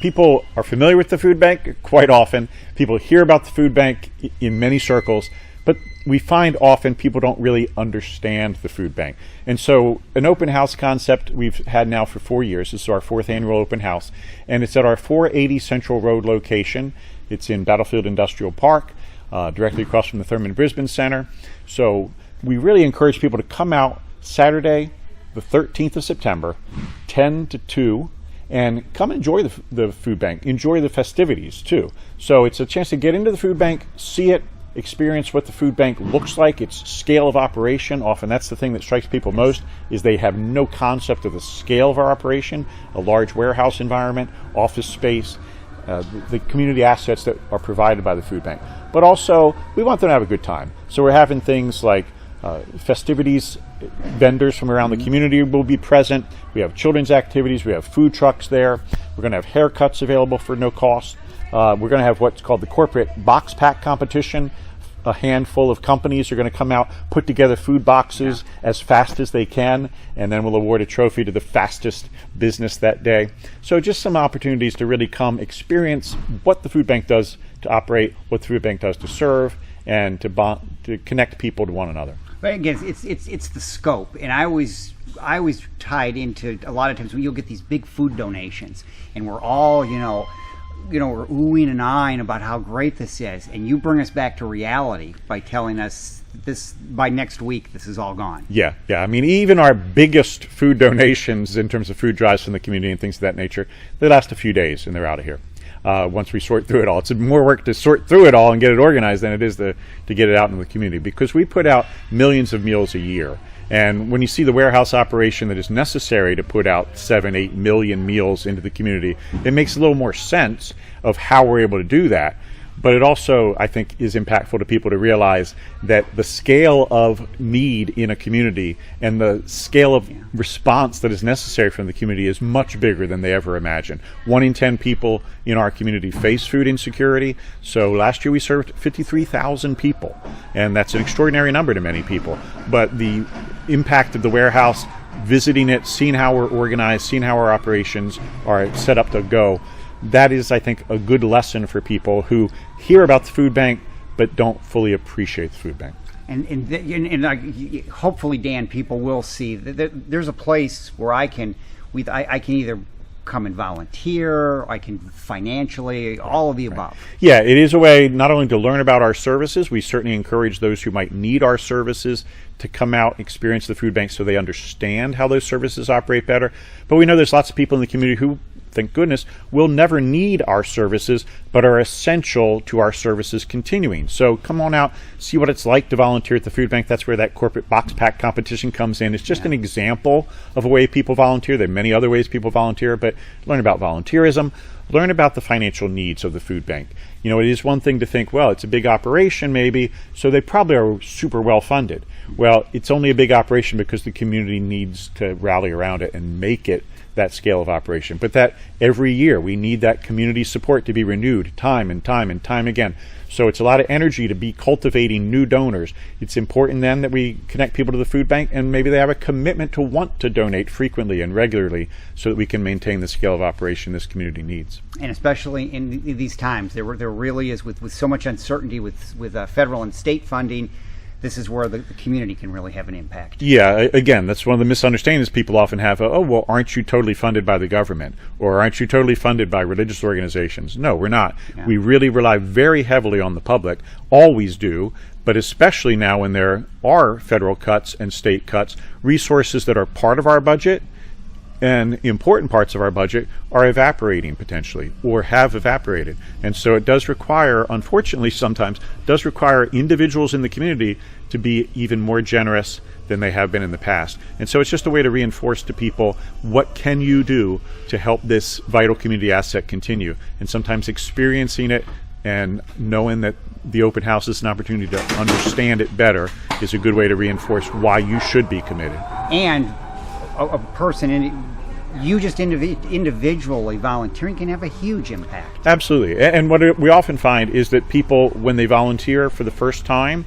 people are familiar with the food bank quite often. People hear about the food bank in many circles, but we find often people don't really understand the food bank. And so an open house concept we've had now for 4 years. This is our 4th annual open house, and it's at our 480 Central Road location. It's in Battlefield Industrial Park, directly across from the Thurman Brisbane Center. So we really encourage people to come out Saturday, the 13th of September, 10 to 2, and come enjoy the food bank. Enjoy the festivities too. So it's a chance to get into the food bank, see it, experience what the food bank looks like, its scale of operation. Often that's the thing that strikes people most, is they have no concept of the scale of our operation, a large warehouse environment, office space, the community assets that are provided by the food bank. But also, we want them to have a good time. So we're having things like festivities, vendors from around the community will be present. We have children's activities, we have food trucks there. We're going to have haircuts available for no cost. We're going to have what's called the corporate box pack competition. A handful of companies are going to come out, put together food boxes as fast as they can, and then we'll award a trophy to the fastest business that day. So just some opportunities to really come experience what the food bank does to operate, what the food bank does to serve, and to connect people to one another. But again, it's the scope, and I always tied into a lot of times when you'll get these big food donations, and we're all we're oohing and eyeing about how great this is, and you bring us back to reality by telling us this by next week this is all gone. Yeah. I mean, even our biggest food donations in terms of food drives from the community and things of that nature, they last a few days and they're out of here. Once we sort through it all, it's more work to sort through it all and get it organized than it is to get it out in the community, because we put out millions of meals a year. And when you see the warehouse operation that is necessary to put out 7-8 million meals into the community, it makes a little more sense of how we're able to do that. But it also, I think, is impactful to people to realize that the scale of need in a community and the scale of response that is necessary from the community is much bigger than they ever imagined. 1 in 10 people in our community face food insecurity. So last year we served 53,000 people, and that's an extraordinary number to many people. But the impact of the warehouse, visiting it, seeing how we're organized, seeing how our operations are set up to go, that is, I think, a good lesson for people who hear about the food bank but don't fully appreciate the food bank. And hopefully, Dan, people will see that there's a place where I can either come and volunteer, I can financially, all of the above. Yeah, it is a way not only to learn about our services, we certainly encourage those who might need our services to come out, experience the food bank so they understand how those services operate better. But we know there's lots of people in the community who, thank goodness, will never need our services, but are essential to our services continuing. So come on out, see what it's like to volunteer at the food bank. That's where that corporate box pack competition comes in. It's just an example of a way people volunteer. There are many other ways people volunteer, but learn about volunteerism, learn about the financial needs of the food bank. It is one thing to think, well, it's a big operation maybe, so they probably are super well funded. Well, it's only a big operation because the community needs to rally around it and make it that scale of operation. But that every year we need that community support to be renewed time and time and time again. So it's a lot of energy to be cultivating new donors. It's important then that we connect people to the food bank, and maybe they have a commitment to want to donate frequently and regularly so that we can maintain the scale of operation this community needs. And especially in these times, there really is, with so much uncertainty with federal and state funding, this is where the community can really have an impact. Yeah, again, that's one of the misunderstandings people often have. Oh, well, aren't you totally funded by the government? Or aren't you totally funded by religious organizations? No, we're not. Yeah. We really rely very heavily on the public, always do, but especially now when there are federal cuts and state cuts, resources that are part of our budget and important parts of our budget are evaporating potentially, or have evaporated. And so it does require, unfortunately sometimes, does require individuals in the community to be even more generous than they have been in the past. And so it's just a way to reinforce to people, what can you do to help this vital community asset continue? And sometimes experiencing it and knowing that the open house is an opportunity to understand it better is a good way to reinforce why you should be committed. And a person, you just individually volunteering can have a huge impact. Absolutely. And what we often find is that people, when they volunteer for the first time,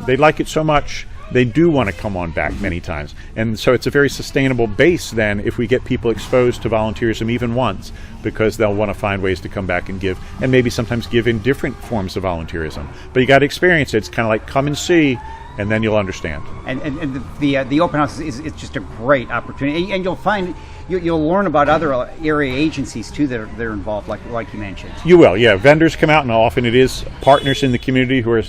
they like it so much they do want to come on back many times. And so it's a very sustainable base then if we get people exposed to volunteerism even once, because they'll want to find ways to come back and give, and maybe sometimes give in different forms of volunteerism. But you got to experience it. It's kind of like come and see, and then you'll understand. And the open house is just a great opportunity, and you'll learn about other area agencies too that are involved, like you mentioned. You will, yeah. Vendors come out, and often it is partners in the community who are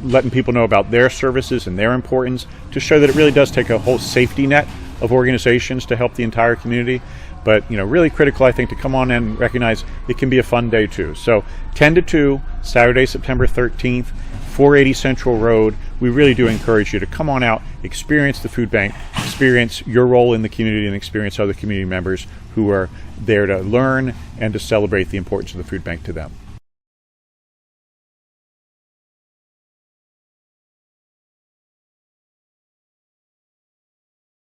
letting people know about their services and their importance, to show that it really does take a whole safety net of organizations to help the entire community. But really critical, I think, to come on and recognize it can be a fun day too. So 10 to 2, Saturday, September 13th, 480 Central Road. We really do encourage you to come on out, experience the food bank, experience your role in the community, and experience other community members who are there to learn and to celebrate the importance of the food bank to them.